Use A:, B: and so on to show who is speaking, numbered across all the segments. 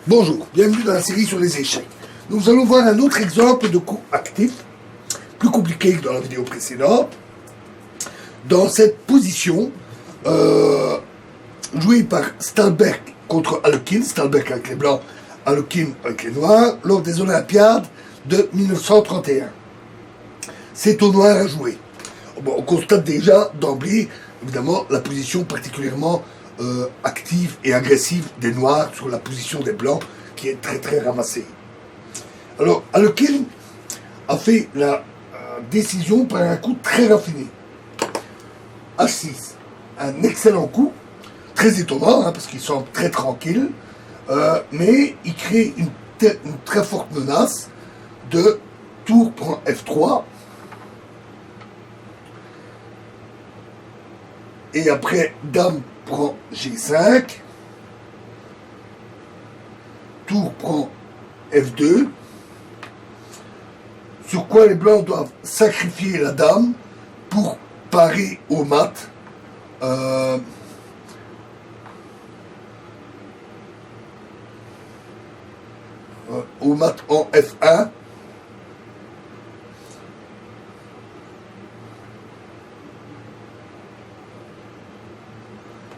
A: Bonjour, bienvenue dans la série sur les échecs. Nous allons voir un autre exemple de coup actif, plus compliqué que dans la vidéo précédente. Dans cette position, jouée par Stalberg contre Alekhine, Stalberg avec les blancs, Alekhine avec les noirs, lors des Olympiades de 1931. C'est au noir à jouer. Bon, on constate déjà d'emblée, évidemment, la position particulièrement active et agressive des noirs sur la position des blancs qui est très très ramassée. Alors, Alekhine a fait la décision par un coup très raffiné. H6, un excellent coup, très étonnant, parce qu'il semble très tranquille, mais il crée une très forte menace de tour prend F3, et après dame prend G5, tour prend F2, sur quoi les blancs doivent sacrifier la dame pour parer au mat. Au mat en F1.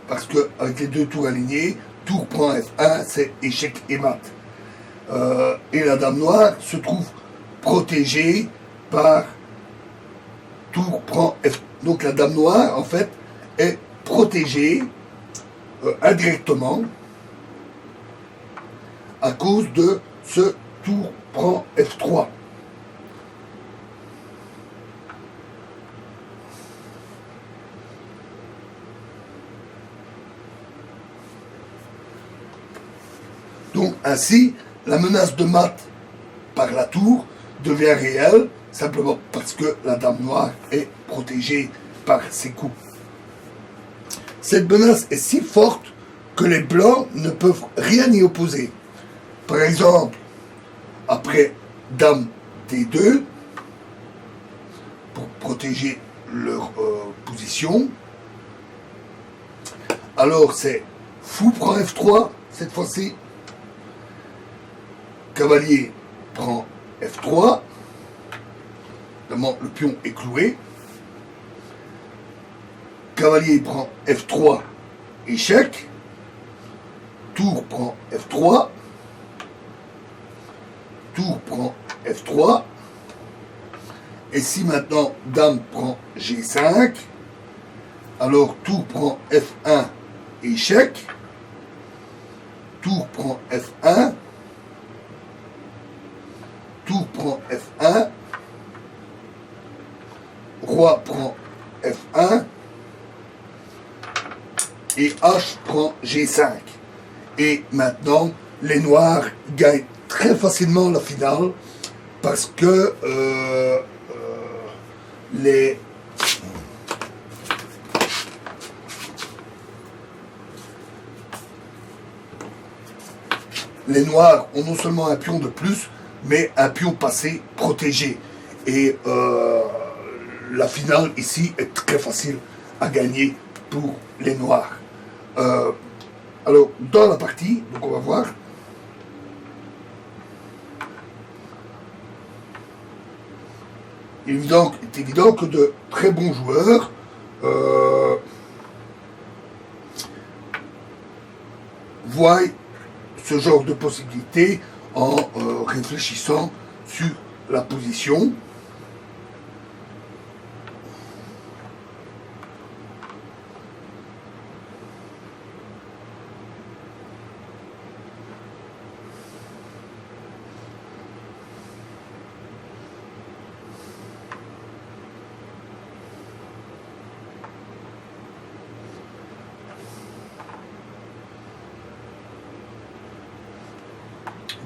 A: Parce que avec les deux tours alignés, tour prend F1, c'est échec et mat. Et la dame noire se trouve protégée par tour prend F. Donc la dame noire, en fait, est protégée indirectement à cause de ce tour prend F3. Donc ainsi, la menace de mat par la tour devient réelle, simplement parce que la dame noire est protégée par ses coups. Cette menace est si forte que les blancs ne peuvent rien y opposer. Par exemple, après dame D2, pour protéger leur position, alors c'est fou prend F3, cette fois-ci, cavalier prend F3, évidemment le pion est cloué, cavalier prend F3, échec, tour prend F3, tour prend F3, et si maintenant dame prend G5, alors tour prend F1, échec, tour prend F1, tour prend F1, roi prend F1, et H prend G5. Et maintenant, les noirs gagnent très facilement la finale parce que les noirs ont non seulement un pion de plus, mais un pion passé protégé. Et la finale ici est très facile à gagner pour les noirs. Alors, dans la partie, donc on va voir. Il est évident que de très bons joueurs voient ce genre de possibilités en réfléchissant sur la position.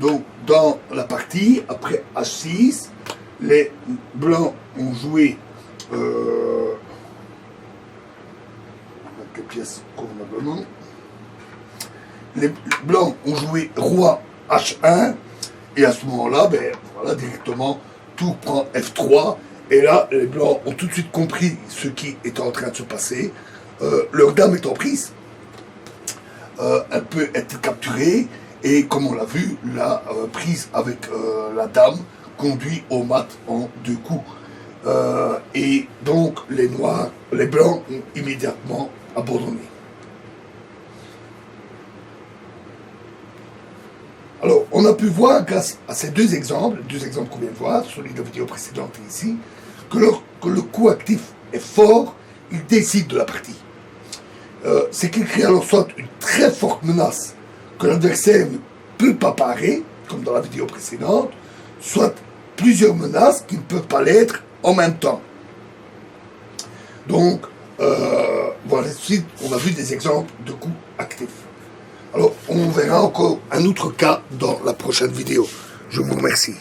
A: Donc, dans la partie, après H6, les blancs ont joué quelques pièces convenablement. Les blancs ont joué roi H1, et à ce moment-là, voilà, directement, tour prend F3, et là, les blancs ont tout de suite compris ce qui est en train de se passer. Leur dame est en prise. Elle peut être capturée, Et comme on l'a vu, la prise avec la dame conduit au mat en 2 coups. Et donc les blancs ont immédiatement abandonné. Alors, on a pu voir, grâce à ces 2 exemples qu'on vient de voir, celui de la vidéo précédente et ici, que le coup actif est fort, il décide de la partie. C'est qu'il crée alors soit une très forte menace que l'adversaire ne peut pas parer, comme dans la vidéo précédente, soit plusieurs menaces qui ne peuvent pas l'être en même temps. Donc, voilà, ensuite, on a vu des exemples de coups actifs. Alors, on verra encore un autre cas dans la prochaine vidéo. Je vous remercie.